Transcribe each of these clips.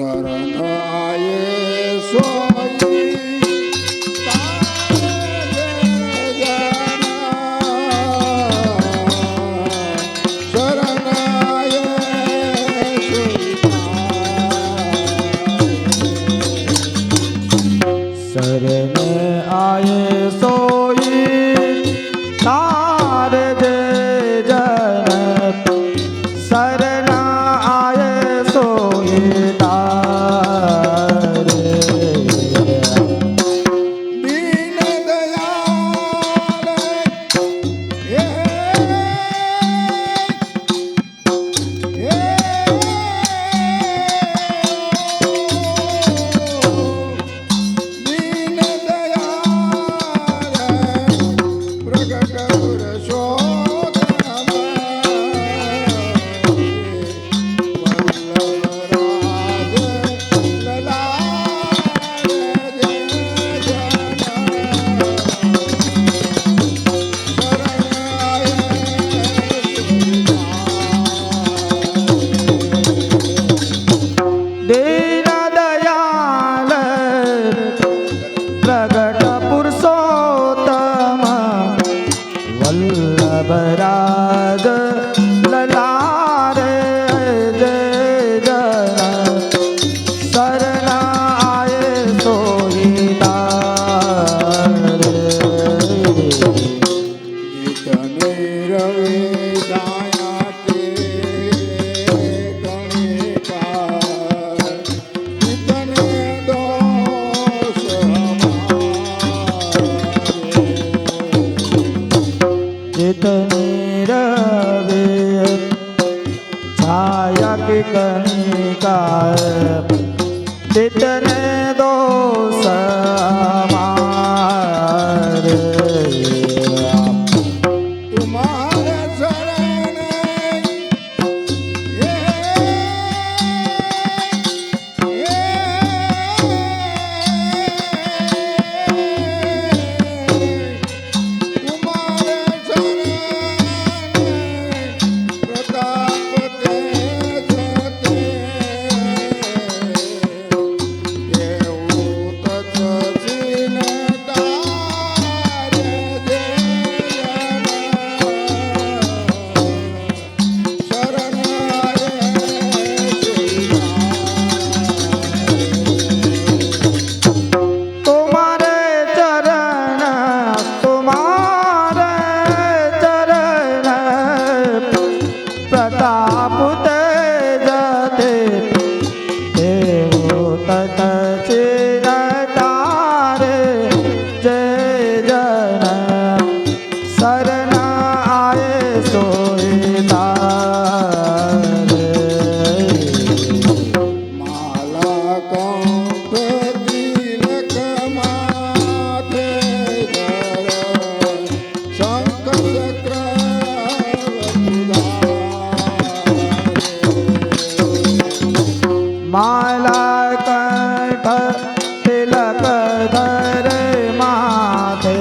शरण आए सोई तारे जाना शरण आए शरण आए सोई तार दे जन शरण आए सोई तार दीन दयाल हे दीन दयाल प्रगट पुरुषोत्तम वल्लभराज ललाट जय दीन दयाल प्रगट पुरुषोत्तम वल्लभराज ललारे जय जन शरण आए सोई तार इतने रवि दाया के गणिकार इतने दोष जितने रवे छाया की कणिका जितने दोष हमारे तुम्हारे शरण ये तुम्हारे शरण प्रताप तेज तुम्हारे चरण प्रताप तेज देव तत चिर तारे जय जन शरण आए सोई तारे माला कंठ तिलक माथे धर शंख चक्र माला कंठ तिलक धर माथे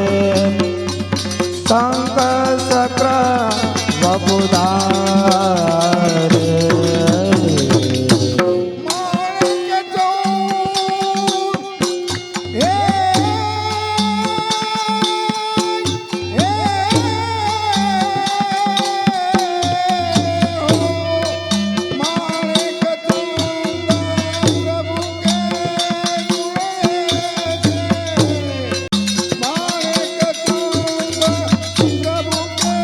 शंख चक्र वपुधार माणिक चौर हे माणिक चौर प्रभु के माणिक चौर प्रभु के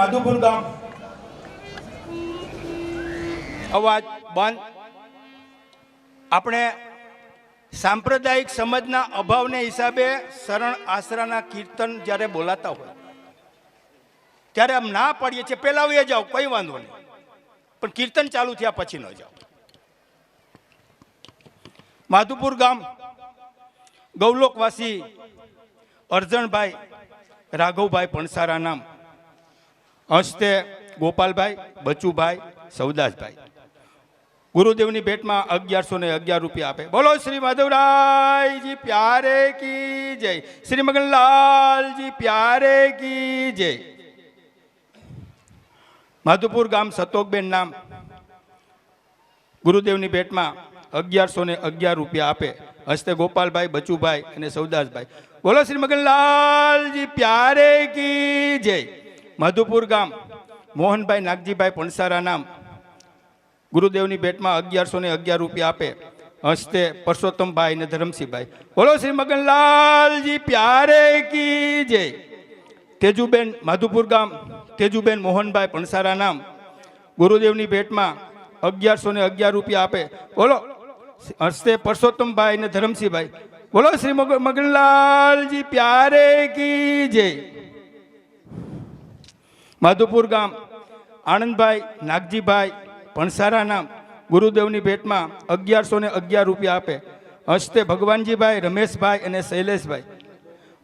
માધુપુર ગામ અવાજ બંધ. આપણે સાંપ્રદાયિક સમજના અભાવને હિસાબે શરણ આશરાના કીર્તન જ્યારે બોલાતા હોય ત્યારે આમ ના પાડીએ છીએ, પહેલા એ જાઓ કોઈ વાંધો નહીં, પણ કીર્તન ચાલુ થયા પછી ન જાઓ. માધુપુર ગામ ગૌલોકવાસી અરજણભાઈ રાઘવભાઈ પણસારા નામ, હસ્તે ગોપાલભાઈ, બચુભાઈ, સૌદાસભાઈ. ગુરુદેવની ભેટમાં 1111 રૂપિયા આપે. બોલો શ્રી માધવરાયજી પ્યારે કી જય, શ્રી મગનલાલજી પ્યારે કી જય. માધુપુર ગામ સતોકબેન નામ, ગુરુદેવની ભેટમાં 1111 રૂપિયા આપે. હસ્તે ગોપાલભાઈ, બચુભાઈ અને સૌદાસભાઈ. બોલો શ્રી મગનલાલજી પ્યારે કી જય. માધુપુર ગામ મોહનભાઈ નાગજીભાઈ પણસારા નામ, ગુરુદેવની ભેટમાં 1111 રૂપિયા આપે. હસ્તે પરસોત્તમભાઈ અને ધરમસિંહભાઈ. બોલો શ્રી મગનલાલજી પ્યારે કી જય. તેજુબેન માધુપુર ગામ, તેજુબેન મોહનભાઈ પણસારા નામ, ગુરુદેવની ભેટમાં 1111 રૂપિયા આપે. બોલો હસ્તે પરસોત્તમભાઈ અને ધરમસિંહભાઈ. બોલો શ્રી મગનલાલજી પ્યારે કી જય. માધુપુર ગામ આનંદભાઈ નાગજીભાઈ પણસારા નામ, ગુરુદેવની ભેટમાં 1111 રૂપિયા આપે. હસ્તે ભગવાનજીભાઈ, રમેશભાઈ અને શૈલેષભાઈ.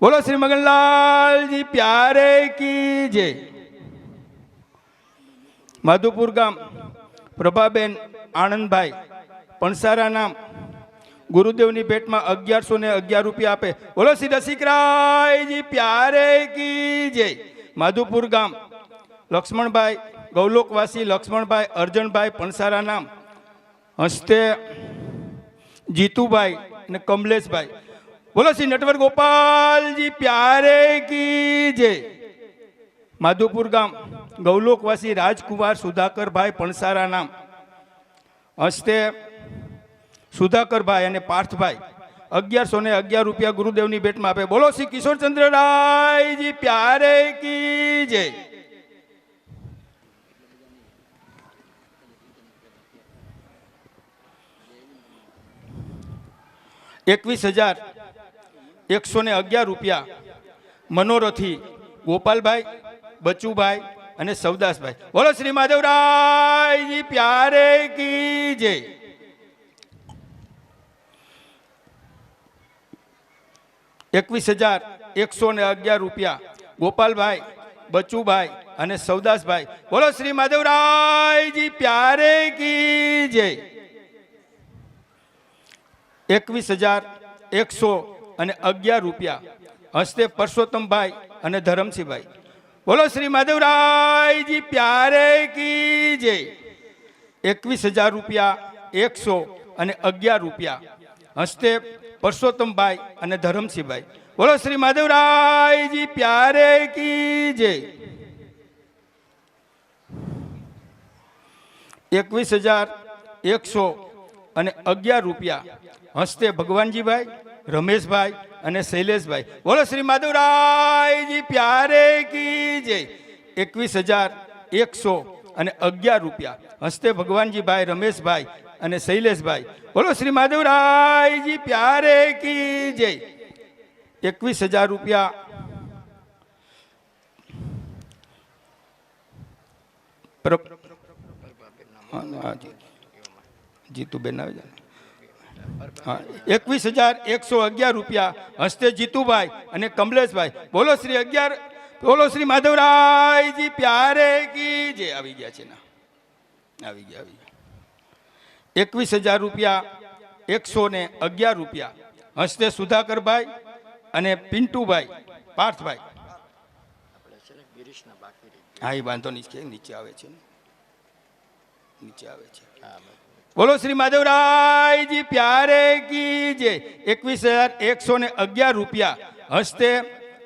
બોલો શ્રી મગનલાલજી પ્યારે કી જય. માધુપુર ગામ પ્રભાબેન આનંદભાઈ પણસારા નામ, ગુરુદેવની ભેટમાં 1111 રૂપિયા આપે. બોલો શ્રી રસિકરાયજી પ્યારે કી જય. માધુપુર ગામ લક્ષ્મણભાઈ ગૌલોકવાસી લક્ષ્મણભાઈ અર્જણભાઈ પણસારા નામ, હસ્તે જીતુભાઈ અને કમલેશભાઈ. બોલો શ્રી નટવર ગોપાલજી પ્યારે કી જય. માધુપુર ગામ ગૌલોકવાસી રાજકુમાર સુધાકરભાઈ પણસારા નામ, હસ્તે સુધાકરભાઈ અને પાર્થભાઈ. 1111 રૂપિયા ગુરુદેવની ભેટમાં આપે. બોલો શ્રી કિશોરચંદ્ર રાયજી પ્યારે કી જય. ₹21,111 રૂપિયા મનોરથી ગોપાલભાઈ, બચુભાઈ અને સૌદાસભાઈ. બોલો શ્રી માધવરાયજી પ્યારે કી જય. ₹21,111 રૂપિયા ગોપાલભાઈ, બચુભાઈ અને સૌદાસભાઈ. બોલો શ્રી માધવરાયજી પ્યારે કી જય. 21,111 રૂપિયા હસ્તે પરસોત્તમભાઈ અને ધરમસિંહભાઈ. બોલો શ્રી માધવરાયજી પ્યારે કી જય. 21,111 રૂપિયા હસ્તે પરસોત્તમભાઈ અને ધરમસિંહભાઈ. બોલો શ્રી માધવરાયજી પ્યારે કી જય. 21,111 રૂપિયા હસ્તે ભગવાનજીભાઈ, રમેશભાઈ અને શૈલેષભાઈ. બોલો શ્રી માધવરાયજી પ્યારે કી જય. 21,111 રૂપિયા હસ્તે ભગવાનજીભાઈ, રમેશભાઈ અને શૈલેષભાઈ. બોલો શ્રી માધવરાયજી પ્યારે કી જય. 21,000 રૂપિયા જીતુબેન આવી જાય. 21,111 રૂપિયા હસ્તે જીતુભાઈ અને કમલેશભાઈ. બોલો શ્રી માધવરાયજી પ્યારે કી જય. આવી ગયા છે ના, આવી ગયા. 21,000 રૂપિયા 111 રૂપિયા હસ્તે સુધાકરભાઈ અને પિન્ટુભાઈ, પાર્થભાઈ. હા, એ વાંધો નહીં, નીચે આવે છે, નીચે આવે છે. બોલો શ્રી માધવરાયજી પ્યારે કી જય. 21,111 રૂપિયા હસ્તે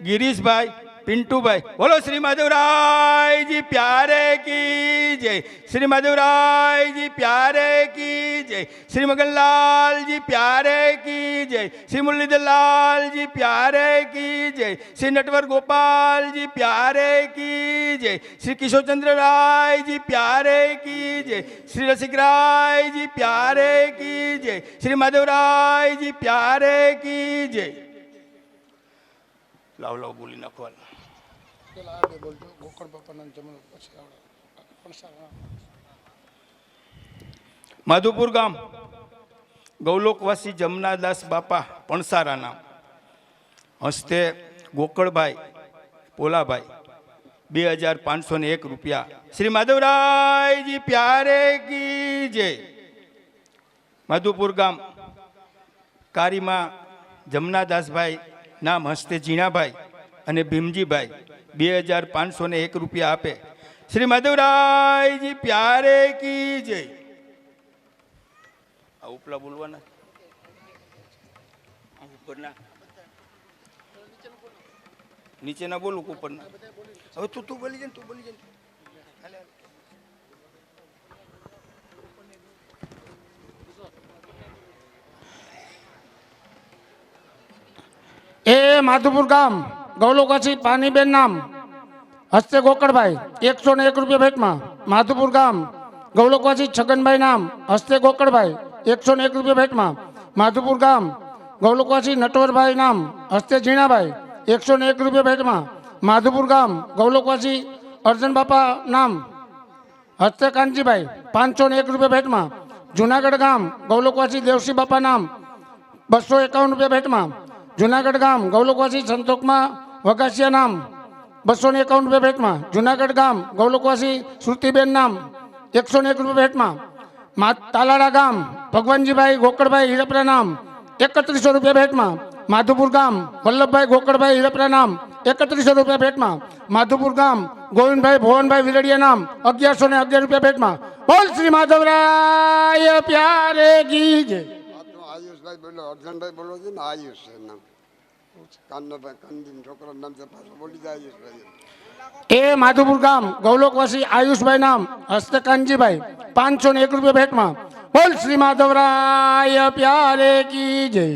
ગિરીશભાઈ, પિન્ટુભાઈ. બોલો શ્રી માધવરાયજી પ્યારે કી જય. શ્રી માધવરાયજી પ્યારે કી જય. जय, श्री मगनलाल जी प्यारे की जय, श्री मुरलीधरलाल जी प्यारे की जय, श्री नटवर गोपाल जी प्यारे की जय, श्री किशोर चंद्र राय जी प्यारे की जय, श्री रसिक राय जी प्यारे की जय, श्री माधवराय जी प्यारे की जय। लाव लाव बोली नाखो माधुपुर गाम गौलोकवासी जमनादास बापा पणसारा नाम हस्ते गोकळभाई पोलाभाई 2501 रुपया। श्री माधवराय जी प्यारे की जय। माधुपुर गाम कारीमा जमनादास भाई नाम हस्ते जीणाभाई અને ભીમજીભાઈ 2501 રૂપિયા આપે। શ્રી માધવરાયજી પ્યારે की जय। આ ઉપલા બોલવાના ઉપરના નીચેના બોલું ઉપરના હવે તું બોલી જાય તું બોલી જાય। એ માધુપુર ગામ ગૌલોકાછી પાનીબેન નામ હસ્તે ગોકળભાઈ 101 રૂપિયા ભેટમાં। માધુપુર ગામ ગૌલોકવાસી છગનભાઈ નામ હસ્તે ગોકળભાઈ 101 રૂપિયા ભેટમાં। માધુપુર ગામ ગૌલોકવાસી નટવરભાઈ નામ હસ્તે ઝીણાભાઈ 101 રૂપિયા ભેટમાં। માધુપુર ગામ ગૌલોકવાસી અર્જન બાપા નામ હસ્તે કાનજીભાઈ 501 રૂપિયા ભેટમાં। જુનાગઢ ગામ ગૌલોકવાસી દેવસી બાપા નામ 251 રૂપિયા ભેટમાં। જુનાગઢ ગામ ગૌલોકવાસી સંતોકમાં વગાસિયા નામ 251 રૂપિયા ભેટમાં। જુનાગઢ ગામ ગૌલોકવાસી શ્રુતિબેન નામ 101 રૂપિયા ભેટમાં। તાલાડા ગામ ભગવાનજીભાઈ ગોકળભાઈ હિરપરા નામ 3100 રૂપિયા ભેટમાં। માધુપુર ગામ વલ્લભભાઈ ગોકળભાઈ હિરપરા નામ 3100 રૂપિયા ભેટમાં। માધુપુર ગામ ગોવિંદભાઈ ભુવનભાઈ વિરડિયા નામ 1111 રૂપિયા ભેટમાં। બોલ શ્રી માધવરાય પ્યારે કી જય। આયુષભાઈ બોલો અર્જનભાઈ બોલો છે ને આયુષ છે નામ કાનભાઈ કાનજીન છોકરાનું નામ છે પાછું બોલી જાય આયુષભાઈ। એ માધુપુર ગામ ગૌલોકવાસી આયુષભાઈ નામ હસ્તે કાનજીભાઈ 501 રૂપિયા ભેટમાં। બોલ શ્રી માધવરાય પ્યારે કી જય।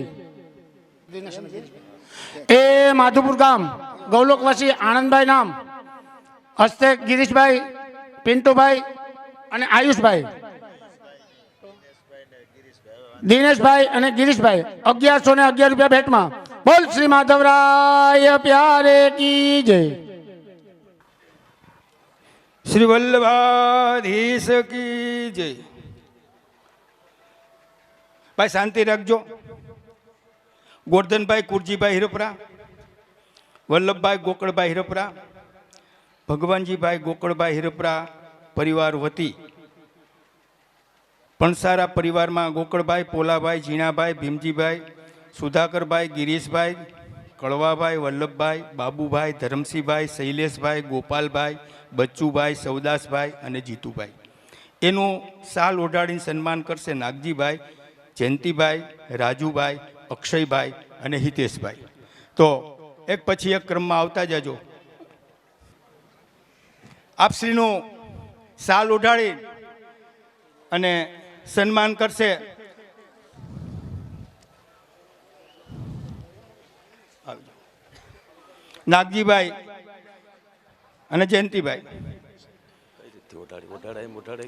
એ માધુપુર ગામ ગૌલોકવાસી આનંદભાઈ નામ હસ્તે ગિરીશભાઈ પિન્ટુભાઈ અને આયુષભાઈ દિનેશભાઈ અને ગિરીશભાઈ 1111 રૂપિયા ભેટમાં। બોલ શ્રી માધવરાય પ્યારે કી જય। श्री वल्लभाधीश की जय। भाई शांति रखजो। गोवर्धन भाई कुरजी भाई हिरपरा, वल्लभ भाई गोकड़ भाई हिरपरा, भगवान जी भाई गोकड़ भाई हिरपरा परिवार वती पणसारा परिवार में गोकड़ भाई पोला भाई जीणा भाई भीमजी भाई सुधाकर भाई गिरीश भाई कड़वा भाई वल्लभ भाई बाबू भाई धर्मसिंह भाई शैलेष भाई गोपाल भाई बच्चू भाई सौदास भाई और जीतू भाई एनु साल ओढ़ाड़ी सन्मान करशे नागजी भाई जयंती भाई राजू भाई अक्षय भाई और हितेश भाई। तो एक पछी एक क्रम में आवता जाजो। आप श्रीनु साल ओढ़ाड़ी अने सन्मान करशे नागजी भाई અને જયંતિભાઈ।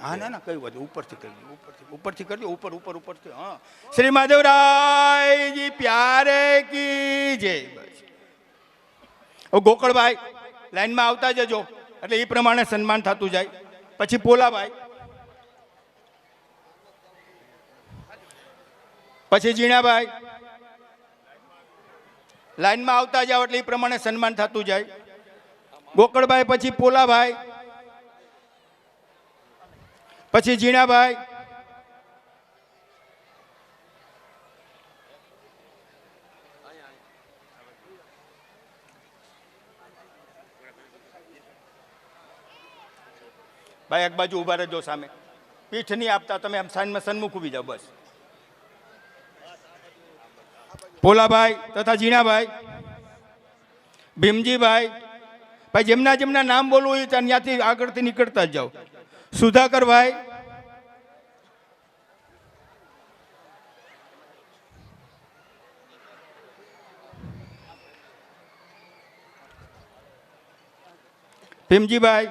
હા ના ના કઈ વાત ઉપરથી કરજો ઉપરથી કરજો ઉપરથી હા। શ્રી માધવરાયજી પ્યારે કી જય। ગોકળભાઈ લાઈનમાં આવતા જજો એટલે એ પ્રમાણે સન્માન થતું જાય। પછી પોલાભાઈ, પછી જીણાભાઈ લાઈનમાં આવતા જાઓ એટલે એ પ્રમાણે સન્માન થતું જાય। गोकड़भाई पछी पोलाभाई पछी जीणाभाई भाई एक बाजू उभा रहो सामे पीठ नहीं आपता तमे आम साइन में सन्मुख उभी जाओ बस। पोलाभाई तथा जीणाभाई भीमजी भाई भाई जमना जमना नाम बोलू त्याथी आगळथी निकळता जाओ। सुधाकर भाई ભીમજીભાઈ,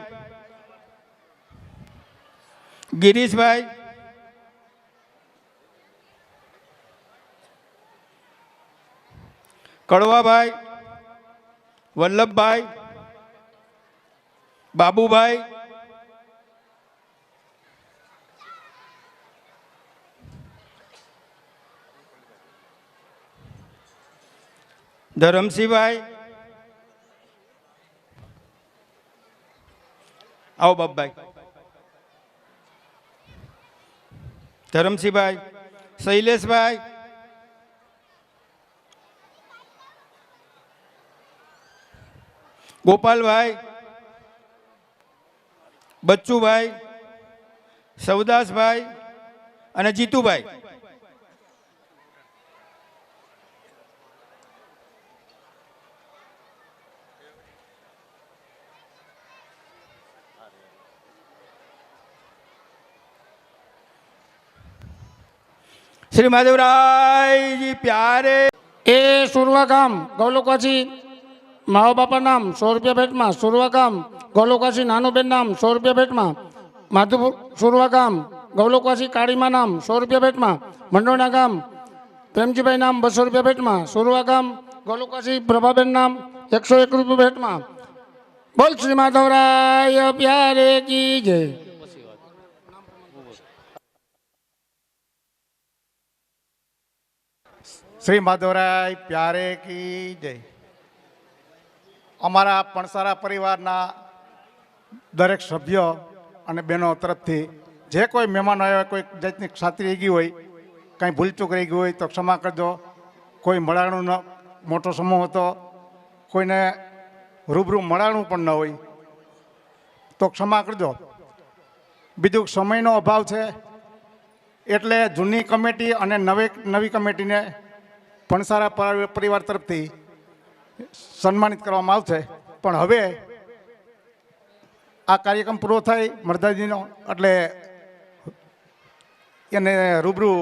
ગિરીશભાઈ, કડવાભાઈ, વલ્લભભાઈ, બાબુભાઈ, ધરમસિંહભાઈ, આવો બાપભાઈ, ધરમસિંહભાઈ, શૈલેષભાઈ, ગોપાલભાઈ, બચ્ચુભાઈ, સવદાસભાઈ અને જીતુભાઈ. શ્રી મહાદેવરાયજી પ્યારે એ સુરવા ગામ ગૌલોકવાસી માવા બાપા નામ 100 રૂપિયા ભેટમાં. સુરવા ગામ ગૌલોકવાસી નાનુબેન નામ 100 રૂપિયા ભેટમાં. માધુપુર સુરવા ગામ ગૌલોકવાસી કાળીમા નામ 100 રૂપિયા ભેટમાં. મંડોણા ગામ પ્રેમજીભાઈ નામ 200 રૂપિયા ભેટમાં. સુરવા ગામ ગૌલોકવાસી પ્રભાબેન નામ 101 રૂપિયા ભેટમાં. બોલ શ્રી માધવરાય પ્યારે કી જય. શ્રી માધવરાય પ્યારે કી જય. અમારા પણસારા પરિવારના દરેક સભ્યો અને બહેનો તરફથી જે કોઈ મહેમાનો આવ્યા, કોઈ જાતની ક્ષાત્રી રહી ગઈ હોય, કાંઈ ભૂલચૂક રહી ગઈ હોય તો ક્ષમા કરજો. કોઈ મળાણું મોટો સમૂહ હતો, કોઈને રૂબરૂ મળાણું પણ ન હોય તો ક્ષમા કરજો. બીજું સમયનો અભાવ છે એટલે જૂની કમિટી અને નવી કમિટીને પણસારા પરિવાર તરફથી સન્માનિત કરવામાં આવશે. પણ હવે આ કાર્યક્રમ પૂરો થાય મરદાજીનો એટલે એને રૂબરૂ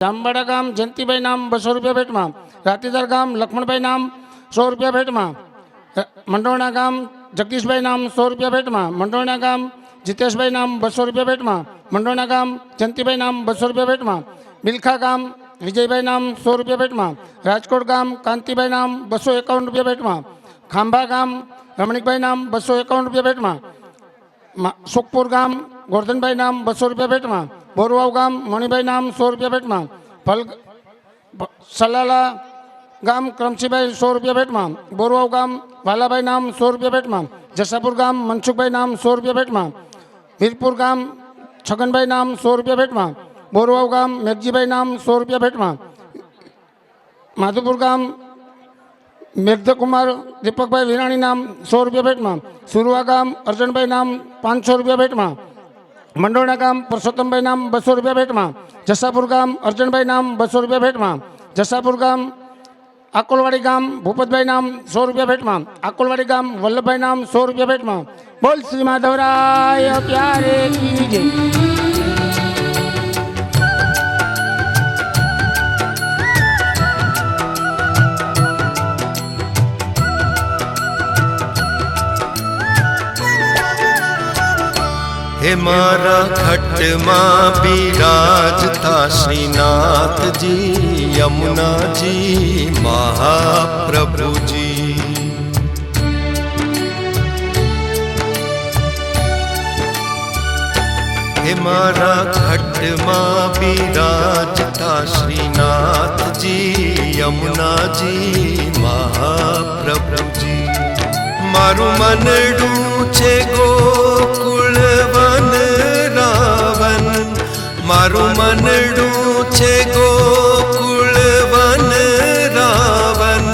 જામબાડા ગામ જયંતિભાઈ નામ 200 રૂપિયા ભેટમાં. રાતીદાર ગામ લક્ષ્મણભાઈ નામ 100 રૂપિયા ભેટમાં. મંડોણા ગામ જગદીશભાઈ નામ 100 રૂપિયા ભેટમાં. મંડોણા ગામ જીતેશભાઈ નામ 200 રૂપિયા ભેટમાં. મંડોણા ગામ જયંતિભાઈ નામ 200 રૂપિયા ભેટમાં. બિલખા ગામ વિજયભાઈ નામ 100 રૂપિયા ભેટમાં. રાજકોટ ગામ કાંતિભાઈ નામ 251 રૂપિયા ભેટમાં. ખાંભા ગામ રમણીકભાઈ નામ 251 રૂપિયા ભેટમાં. સુખપુર ગામ ગોરધનભાઈ નામ 200 રૂપિયા ભેટમાં. બોરવાવ ગામ મણિભાઈ નામ 100 રૂપિયા ભેટમાં. સલાલા ગામ કરમસીભાઈ 100 રૂપિયા ભેટમાં. બોરવાવ ગામ વાલાભાઈ નામ 100 રૂપિયા ભેટમાં. જસાપુર ગામ મનસુખભાઈ નામ 100 રૂપિયા ભેટમાં. વીરપુર ગામ છગનભાઈ નામ 100 રૂપિયા ભેટમાં. બોરવાવ ગામ મેઘજીભાઈ નામ 100 રૂપિયા ભેટમાં. માધુપુર ગામ મેઘધકુમાર દીપકભાઈ વિરાણી નામ 100 રૂપિયા ભેટમાં. સુરવા ગામ અર્જનભાઈ નામ 500 રૂપિયા ભેટમાં. મંડોણા ગામ પુરુષોત્તમભાઈ નામ 200 રૂપિયા ભેટમાં. જસાપુર ગામ અર્જનભાઈ નામ 200 રૂપિયા ભેટમાં. જસાપુર ગામ આકોલવાડી ગામ ભૂપતભાઈ નામ 100 રૂપિયા ભેટમાં. આકોલવાડી ગામ વલ્લભભાઈ નામ 100 રૂપિયા ભેટમાં. બોલ શ્રી માધવરાય પ્યારે કી જય. हे मारा खटमा बिराजता श्रीनाथजी यमुनाजी महाप्रभुजी। हे मारा खटमा बिराजता श्रीनाथजी यमुनाजी महाप्रभुजी। मारू मनडू छे गोकुल वन रावण, मारू मनडू छे गोकुल वन रावण।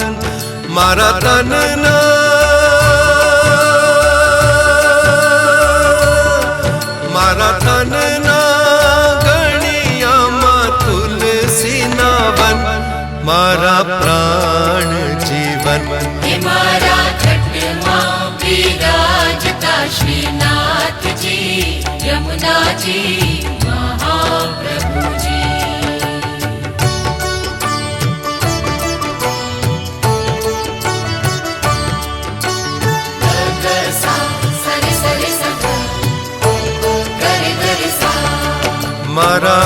मारा तनना मारा तनना गणिया मां तुलसी नावन। मारा प्राण जीवन विराजता श्रीनाथ जी यमुना जी महाप्रभु जी। सरे सरे गरे सा। मारा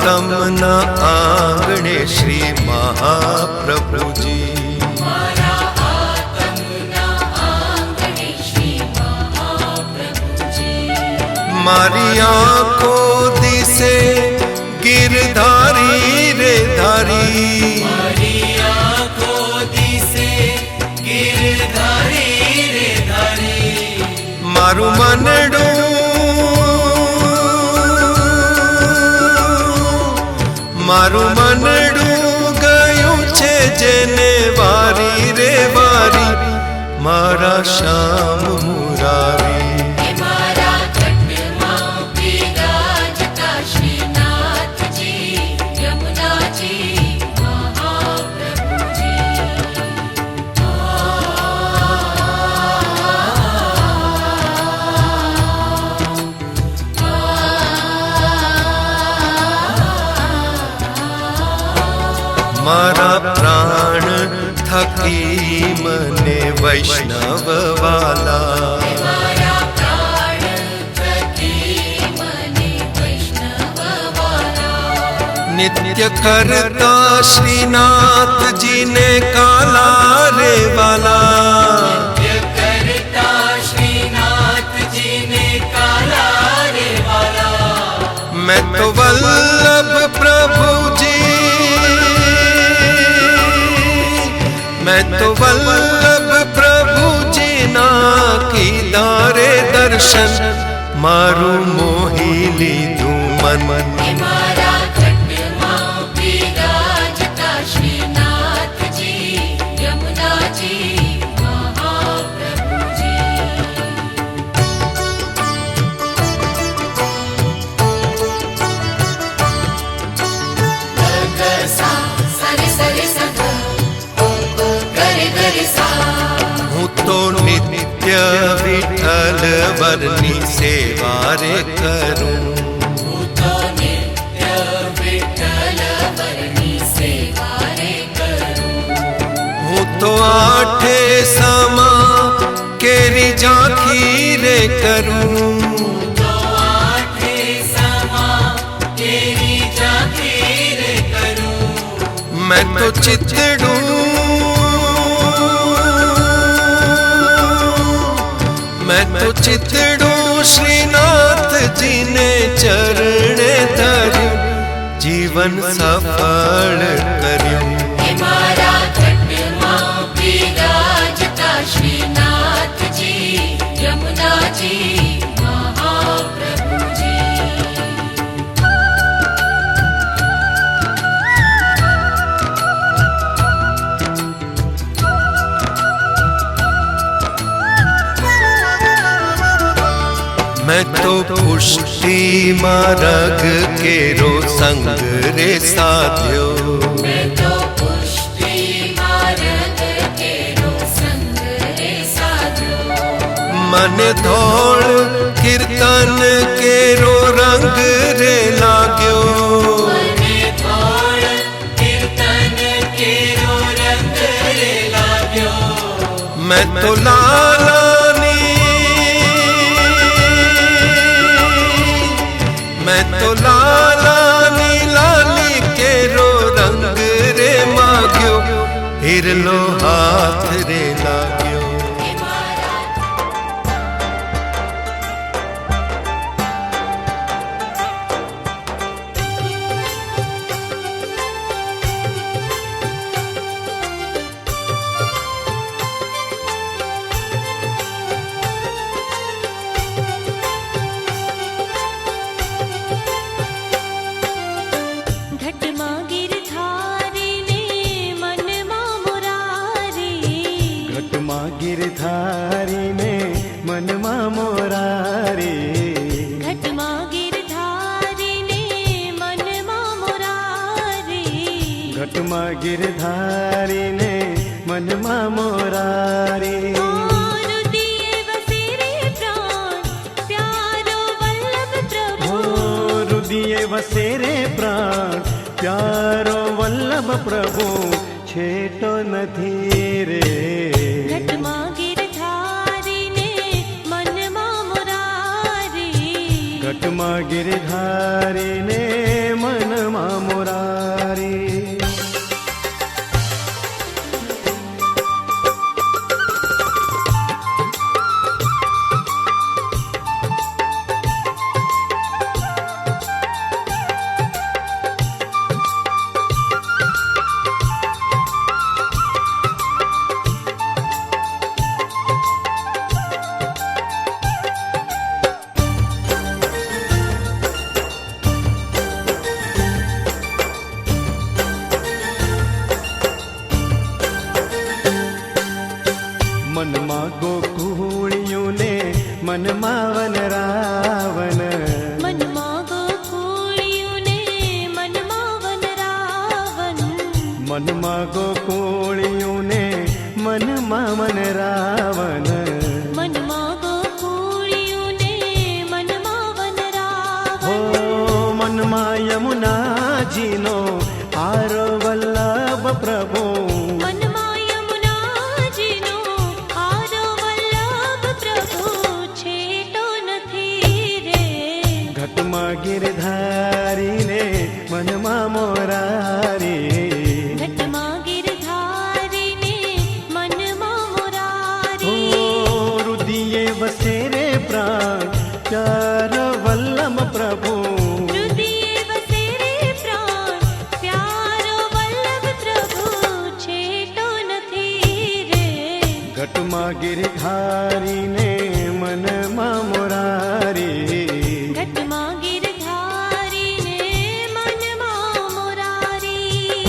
तमना आंगणे श्री महाप्रभु जी। मारी आँखों दिसे गिरधारी रे धारी। मारी आँखों दिसे गिरधारी रे धारी। मारू मनडू मारू मनडू गયું છે જેને વારી રે વારી। મારા શ્યામ મુરારી मारा प्राण थकी मने वैष्णव वाला। मारा प्राण थकी मने वैष्णव वाला। नित्य करता श्रीनाथ जी ने काला रे वाला। नित्य करता श्रीनाथ जी ने काला रे वाला। मैं तो वल्लभ प्रभु जी, मैं तो वल्लभ प्रभु जी ना की दारे दर्शन। मारू मोही लीधू मन। मारा खटमा विराजता श्रीनाथ जी यमुना जी महाप्रभु जी। सरे सरे हूँ तो नित्य विठल वरनी सेवा रे करूं। हूँ तो नित्य विठल વરની સેવા રે કરું. હું તો આઠે સમા કેરી ઝાંખી રે કરું. તો આઠે સમા કેરી ઝાંખી રે કરું. मैं तो चितड़ू मैं तो चितड़ू श्रीनाथ जी ने चरणे धर्યું जीवन सफल કર્યું. હે મારા ઘટમાં બિરાજતા શ્રીનાથજી યમુનાજી મહાપ્રભુજી. मैं तो पुष्टि मार्ग केरो संग रे साध्यो. મેં તો પુષ્ટિ માર્ગ કેરો સંગ રે સાધ્યો. मन धौल कीर्तन केरो रंग रे लाग्यो. મને થોડ કીર્તન કેરો રંગ રે લાગ્યો. मैं तो लालानी मैं तो लालानी लाली केरो रंग रे माग्यो. हिरलो हाथ रे लाग्यो. હે મારા ઘટમાં ગિરધારીને મનમાં મુરારી. ઘટમાં ગિરધારીને મનમાં મોરારી. ઘટમાં ગિરધારીને મનમાં મુરારી. ઘટમાં ગિરધારીને મનમાં મોરારી. રુદિયે વસે રે પ્રાણ પ્યારો વલ્લભ પ્રભુ. રુદિયે વસે રે પ્રાણ પ્યારો વલ્લભ પ્રભુ છેટો નથી રે. ઘટમાં ગિરધારીને મનમાં મુરારી. ઘટમાં ગિરધારીને મનમાં મોરારી. મનમાં ગોકુળિયુંને મનમાં વનરાવન. મનમાં ગોકુળિયુંને મનમાં વનરાવન. મનમાં ગોકુળિયુંને મનમાં વનરાવન. મનમાં ગોકુળિયુંને મનમાં હો વનરાવન. મનમાં યમુનાજીનો આરો વલ્લભ પ્રભુ. મનમાં યમુનાજીનો આરો વલ્લભ પ્રભુ છેટો નથી રે. ઘટમાં ગિરધારીને મનમાં મોરારી. ઘટમાં ગિરધારીને મનમાં ઓ મુરારી. રુદિયે વસે રે પ્રાણ પ્યાર વલ્લભ પ્રભુ. રુદિયે વસે રે પ્રાણ પ્યારો વલ્લભ પ્રભુ છેટો નથી રે. ઘટમાં ગિરધારીને મનમાં મોરારી. ઘટમાં ગિરધારીને મનમાં મુરારી.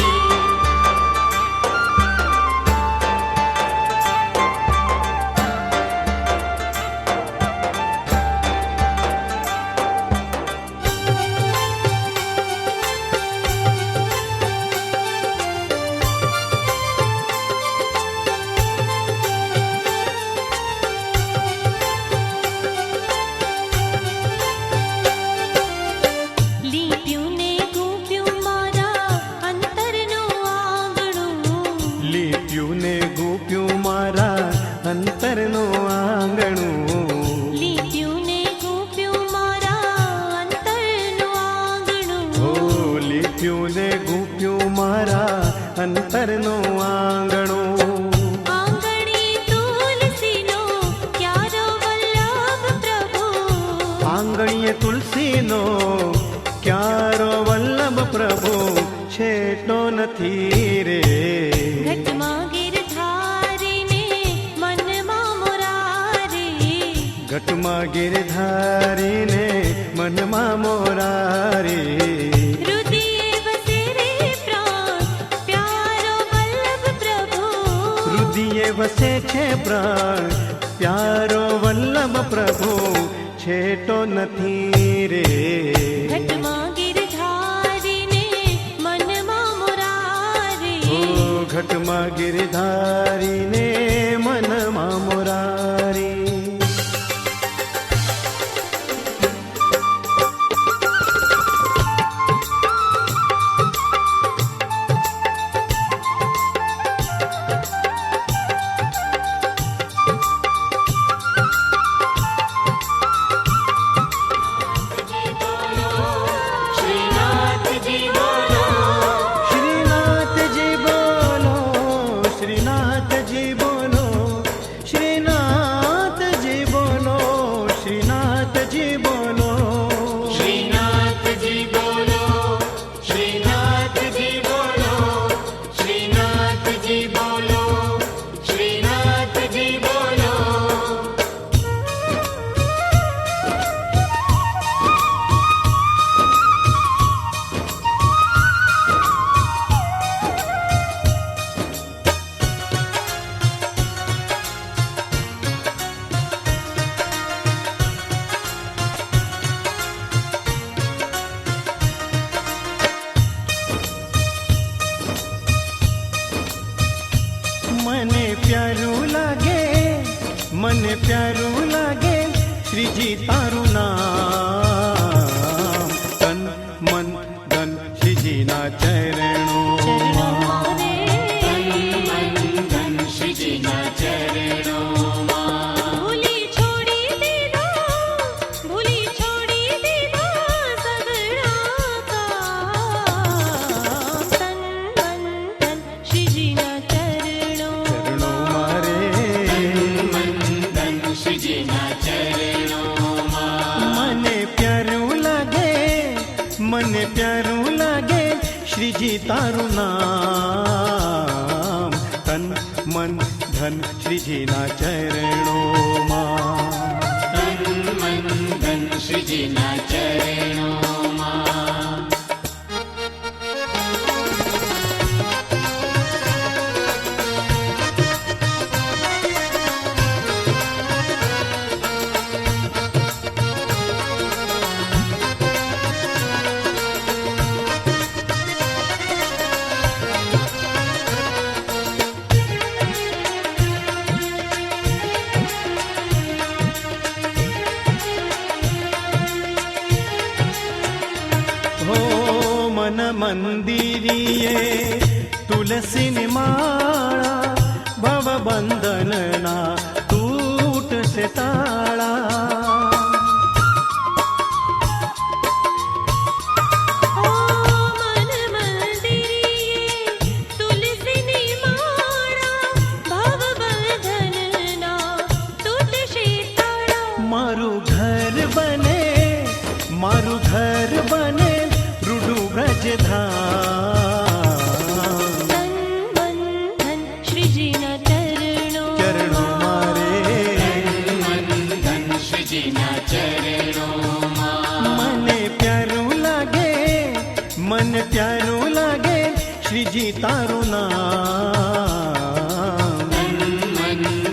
ફૂલે ગૂપ્યું મારા અંતરનો આંગણો. આંગણે તુલસીનો ક્યારો વલ્લભ પ્રભુ. આંગણીએ તુલસીનો ક્યારો વલ્લભ પ્રભુ છેટો નથી રે. ઘટમાં ગિરધારીને મનમાં મોરારી. ઘટમાં ગિરધારીને મનમાં મોરારી. હૃદયે વસે રે પ્રાણ પ્યારો વલ્લભ પ્રભુ. હૃદયે વસે છે પ્રાણ પ્યારો વલ્લભ પ્રભુ છેટો નથી રે. ઘટમાં ગિરધારીને મનમાં મોરારી. ઓ ઘટમાં ગિરધારીને મનમાં મોરારી. શ્રીનાથજી બોલો. શ્રીનાથજી બોલો, શ્રીનાથજી બોલો, શ્રીનાથજી બોલો, શ્રીનાથજી બોલો. શ્રીનાથજી બોલો શ્રીનાથજી બોલો શ્રીનાથજી બોલો શ્રીનાથજી બોલો. મને પ્યારું લાગે, મને પ્યારું લાગે શ્રીજી તારું નામ. તન મન ધન શ્રીજીના ચરણો. ચરણોમાં રે. ધન શ્રીજીના ચરણોમાં. ભૂલી છોડી દીધા, ભૂલી છોડી દીધા સગળા કામ. તન મન ધન શ્રીજીના ચરણો. ચરણો મારે ધન શ્રીજીના ચરણોમાં. મને પ્યારું લાગે, મને પ્યારું લાગે શ્રીજી તારું નામ. તન મન ધન શ્રીજીના ચરણોમાં. ધન શ્રીજીના ચરણોમાં. હો મન મંદિરીએ તુલસીની માળા. ભવ બંધનના તૂટશે તાળા. ઓ મન મંદિરીએ તુલસીની માળા. ભવ બંધનના તૂટશે તાળા. મારું ઘર બને, મારું ઘર બને રૂડું બ્રજધામ. તન મન ધન શ્રીજીના ચરણો. ચરણો મારે ધન શ્રીજીના ચરણોમાં. મને પ્યારું લાગે, મને પ્યારું લાગે શ્રીજી તારું નામ.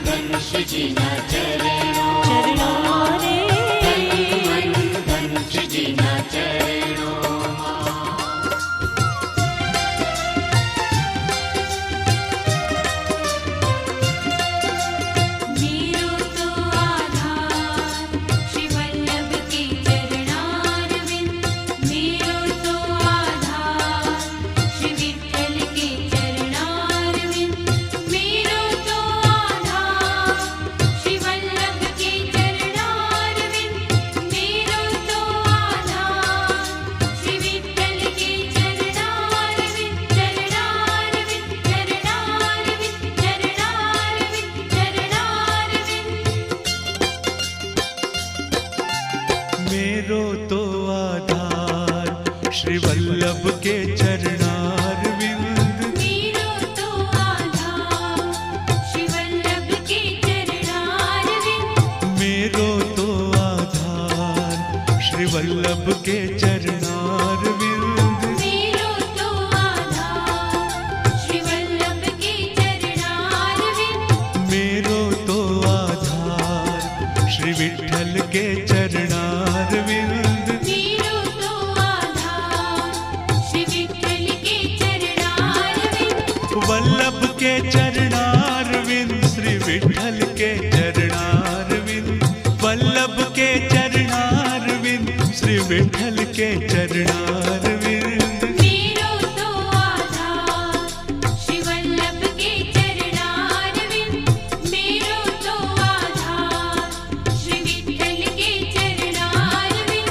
ધન શ્રીજીના ચરણો. ચરણોમાં રે. ધન શ્રીજીના ચરણોમાં. मेरू तो आधार श्री वल्लभ के चरणारविंद. मेरू तो आधार श्री विठ्ठल के चरणारविंद. मेरू तो आधार श्री वल्लभ वल्लभ के चरणार विंद मेरो तो आधार श्री वल्लभ के चरणारविंद मेरो तो आधार श्री विठ्ठल के चरणार विंद मेरो तो आधार श्री विठ्ठल के चरणारविंद वल्लभ के चरणार विंद श्री विठ्ठल के चरणार विंद वल्लभ के चरणार विंद श्री विठ्ठल के चरणार विंद मेरो तो आधार श्री वल्लभ के चरणारविंद मेरो तो आधार श्री विठ्ठल के चरणारविंद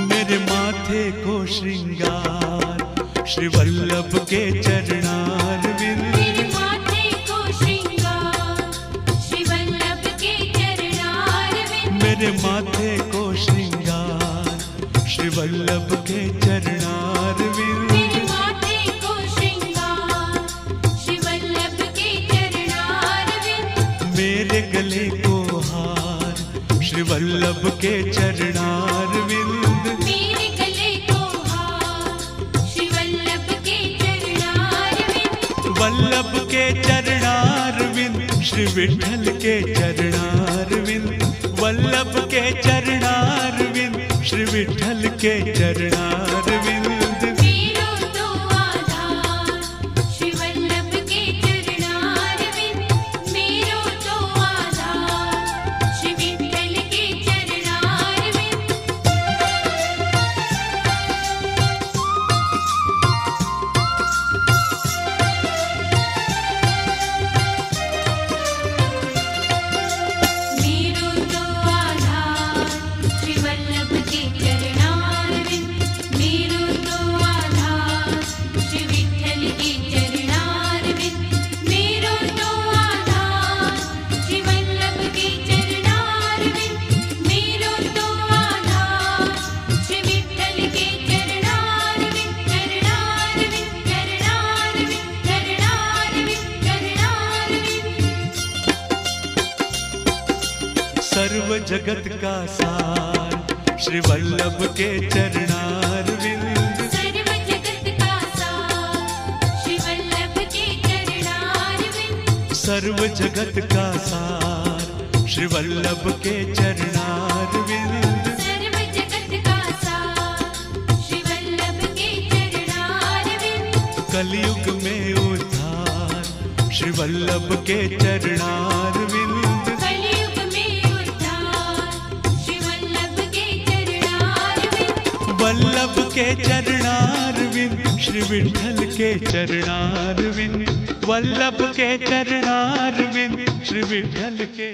मेरे माथे को श्रृंगार श्री वल्लभ के चरणार विंद मेरे माथे को श्रृंगार श्री वल्लभ के चरणारविंद मेरे माथे को श्रृंगार श्री वल्लभ के चरणार विंद मेरे माथे को श्रृंगार श्री वल्लभ के चरणारविंद मेरे गले को हार श्री वल्लभ के चरणार विंद मेरे गले को हार श्री वल्लभ के चरणारविंद वल्लभ के चरणार विंद श्री विठ्ठल के चरणार विंद वल्लभ के चरणार विंद श्री विठ्ठल के चरणार विंद मेरो तो आधार श्री वल्लभ के चरणारविंद मेरो तो आधार श्री विठ्ठल के चरणारविंद मेरो तो आधार श्री वल्लभ के चरणारविंद मेरो तो आधार श्री विठ्ठल के चरणारविंद मेरो तो आधार श्री वल्लभ के चरणारविंद मेरो तो आधार श्री विठ्ठल के चरणारविंद चरणारविंद चरणारविंद चरणारविंद चरणारविंद सर्व जगत का सार श्री वल्लभ के चरणार विंद सर्व जगत का सार श्री वल्लभ के चरणारविंद सर्व जगत का सार श्री वल्लभ के चरणार विंद सर्व जगत का सार श्री वल्लभ के चरणारविंद कलयुग में उद्धार श्री वल्लभ के चरणार विंद कलयुग में उद्धार श्री वल्लभ के चरणारविंद वल्लभ के चरणार विंद श्री विठ्ठल के चरणार विंद वल्लभ के चरणार विंद श्री विठ्ठल के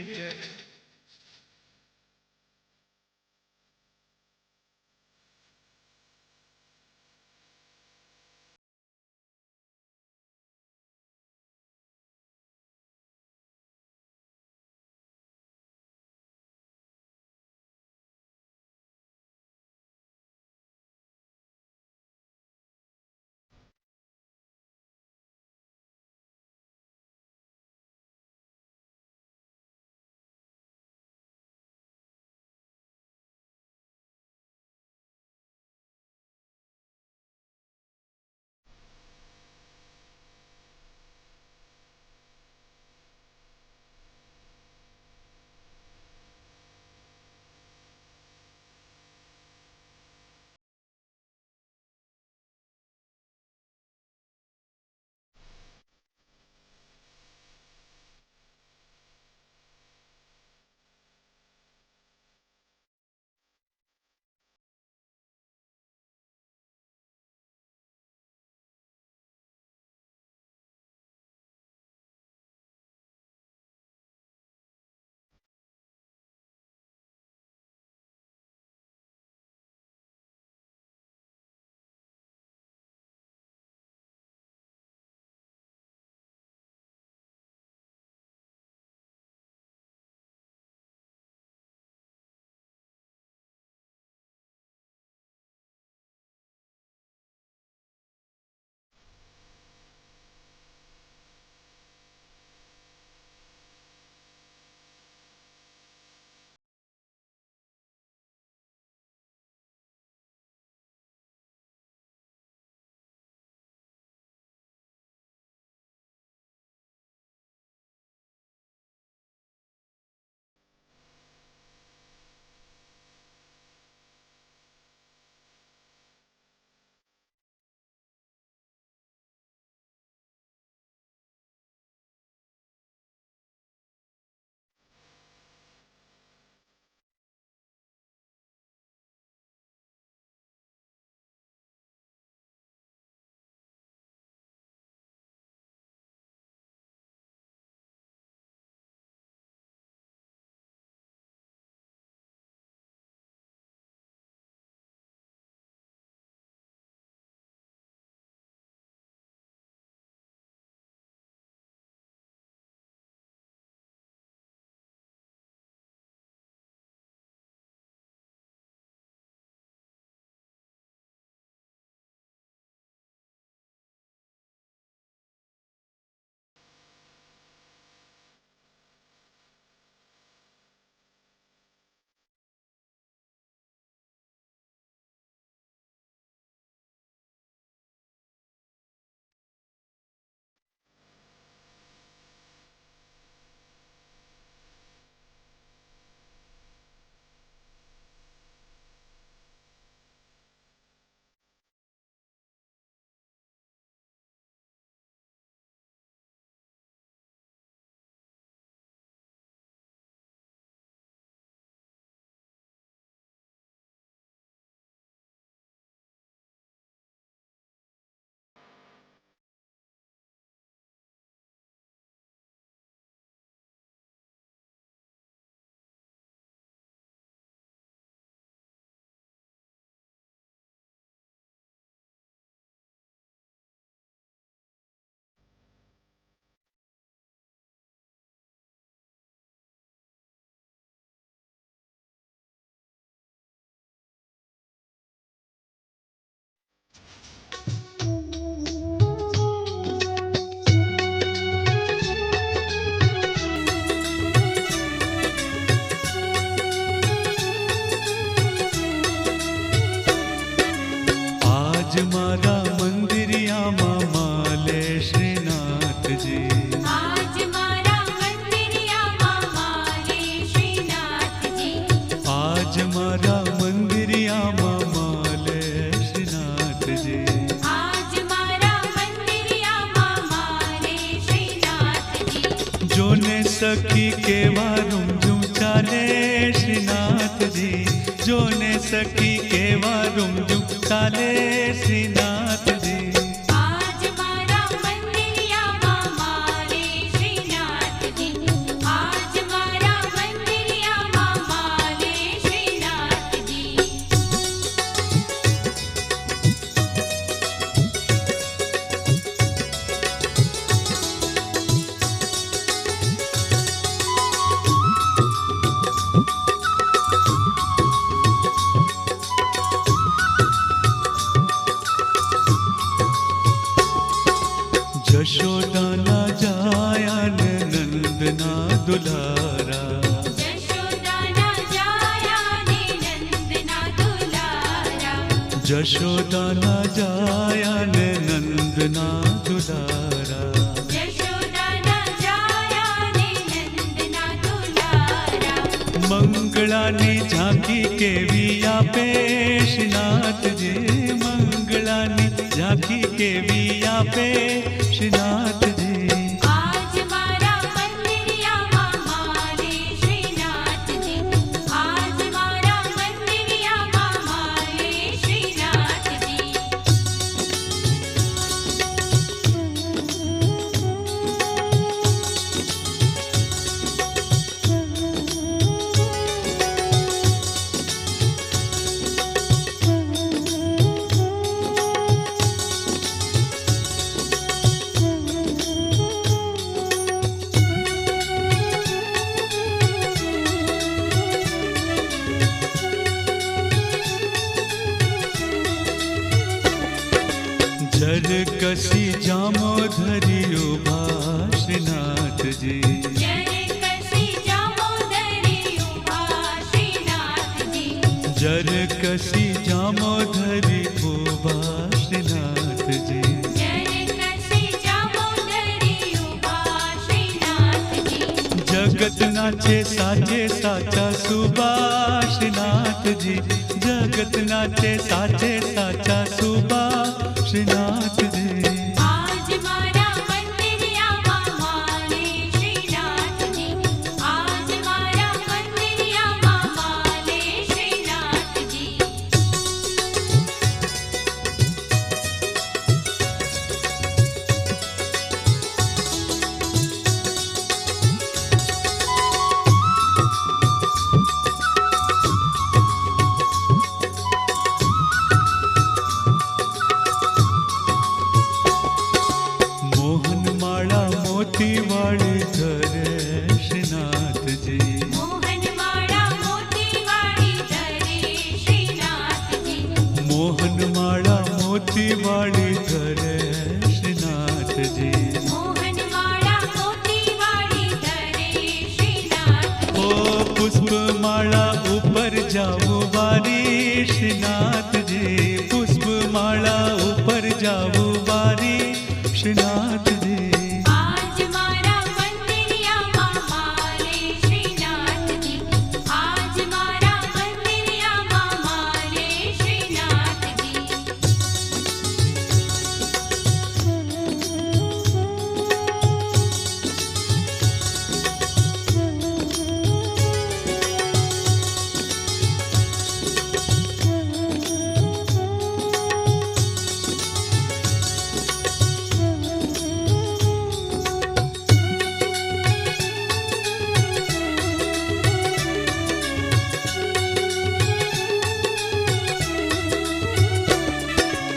सखी केवा रुमझुम चाले श्रीनाथ जी जोने सखी केवा रुमझुम चाले श्रीनाथ जी आज मारा मंदिरिया मारे श्रीनाथ जी आज मारा मंदिरिया मारे श्रीनाथ जी यशोदाना जाया ने नंदना दुलारा यशोदाना जाया ने नंदना दुलारा यशोदाना जाया ने नंदना दुलारा यशोदाना जाया ने नंदना दुलारा मंगलानी झांकी केवी आपे श्रीनाथ जी मंगलानी झांकी केवी आपे श्रीनाथ जी आज मारा मंदिरिया मारे श्रीनाथ जी आज मारा मंदिरिया मारे श्रीनाथ जी जर कसी जामो धरी उभा श्रीनाथ जी जय कसी जामोदरी उभा श्रीनाथ जी जर कसी जामो धरी उभा श्रीनाथ जी जय कसी जामोदरी उभा श्रीनाथ जी जगत नाचे साचे साचा सुभाष श्रीनाथ जी जगत नाचे साचे साचा सुभाष श्रीनाथ जी आज मारा मंदिरिया मारे श्रीनाथ जी आज मारा मंदिरिया मारे श्रीनाथ जी मोहन माळा मोती वाળી धरे श्रीनाथ जी मोहन माळा मोती वाળી धरे श्रीनाथ जी मोहन माळा मोती वाળી धरे श्रीनाथ जी मोहन माळा मोती वाળી धरे श्रीनाथ ओ पुष्प माळा ऊपर जाओ बारी श्रीनाथ जी पुष्प माळा ऊपर जाओ बारी श्रीनाथ जी आज मारा मंदिरिया मारे श्रीनाथ जी आज मारा मंदिरिया मारे श्रीनाथ जी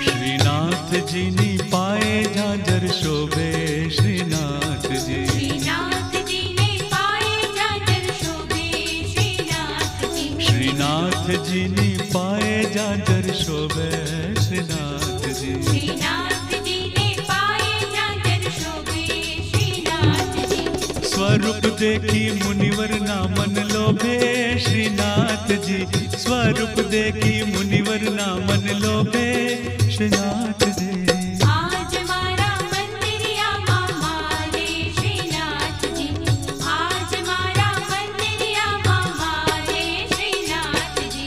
श्रीनाथ जी नी पाए झांझर शोभे श्रीनाथ जी श्रीनाथ जी ने पाए झांझर शोभे श्रीनाथ जी श्रीनाथ जी नी पाए झांझर शोभे श्रीनाथ जी श्रीनाथ जी ने पाए झांझर शोभे श्रीनाथ जी स्वरूप देखी मुनिवर ना मन लोभे श्रीनाथ जी स्वरूप देखी मुनिवर ना मन लोभे श्रीनाथ जी आज मारा मंदिरिया मारे श्रीनाथ जी आज मारा मंदिरिया मारे श्रीनाथ जी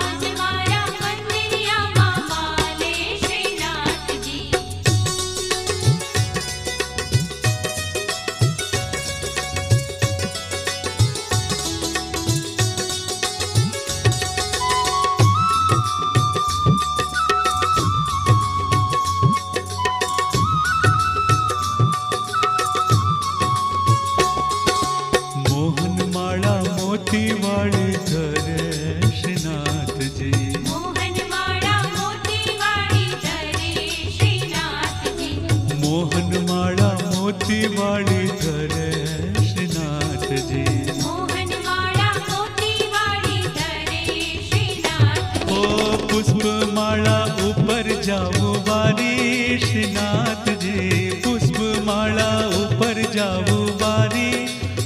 आज मारा मंदिरियाમાં માલે શ્રીનાથજી મોહન માળા મોતી વાળી ધરે શ્રીનાથજી મોહનમાળા મોતીવાળી ધરે શ્રીનાથજી મોહન માળા મોતી વાળી ધરે શ્રીનાથજી મોહનમાળા મોતીવાળી ધરે શ્રીનાથજી ઓ પુષ્પ માળા ઉપર જાવું વારી શ્રીનાથજી પુષ્પ માળા ઉપર જાવું વારી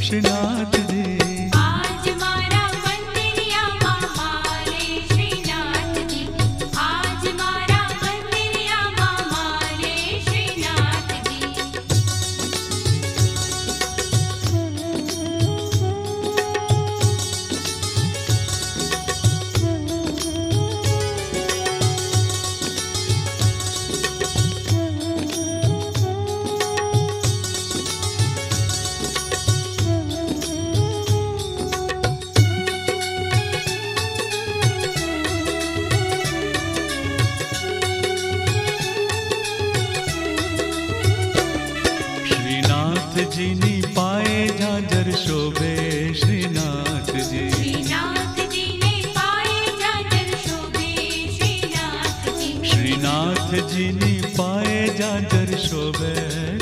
શ્રીનાથજી આજ મારા મંદિરિયામાં માલે શ્રીનાથજી શોભે શ્રીનાથજી શ્રીનાથજીને પાએ જાજર શોભે શ્રીનાથજી શ્રીનાથજીની પાએ જાજર શોભે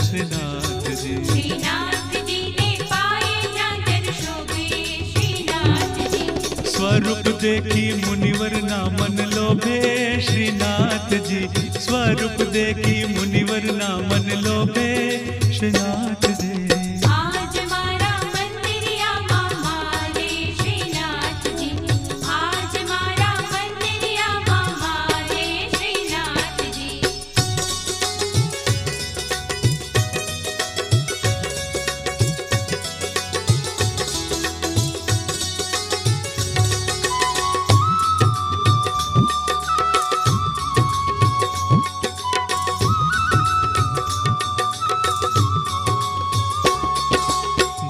શ્રીનાથજી શ્રીનાથજીને પાએ જાજર શોભે શ્રીનાથજી સ્વરૂપ દેખી મુનિવર ના મન લોભે શ્રીનાથજી સ્વરૂપ દેખી મુનિવર ના મન લોભે શ્રીનાથજી આજ મારા મંદિરિયામાં મારે શ્રીનાથજી આજ મારા મંદિરિયામાં મારે શ્રીનાથજી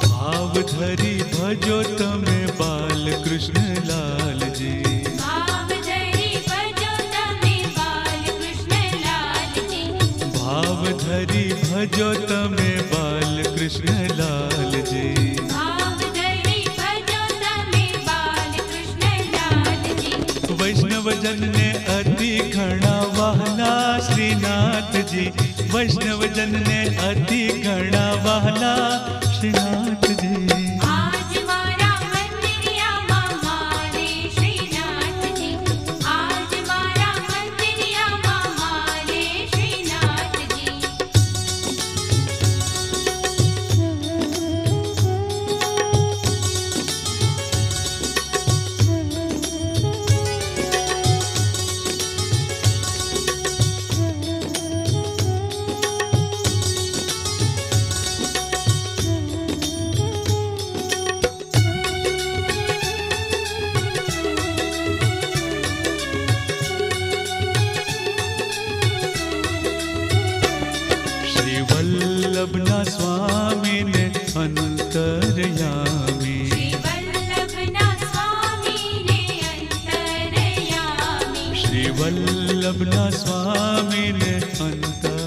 ભાવ ધરી ભજો તમે બાલ કૃષ્ણ લાલજી ભાવ ધરી ભજો તમે બાલ કૃષ્ણ લાલજી ભાવ ધરી ભજો તમે બાલ કૃષ્ણ લાલજી ભાવ ધરી ભજો તમે બાલ કૃષ્ણ લાલજી વૈષ્ણવજન ને અતિ ઘણા વહલા શ્રીનાથજી વૈષ્ણવજન ને અતિ ઘણા વહલા શ્રીનાથજી આજ મારા મંદિરિયામાં મારે શ્રીનાથજી આજ મારા મંદિરિયામાં મારે શ્રીનાથજી શ્રી વલ્લભના સ્વામીને અંતરયામી શ્રી વલ્લભના સ્વામીને અંતરયામી શ્રી વલ્લભના સ્વામીને અંતર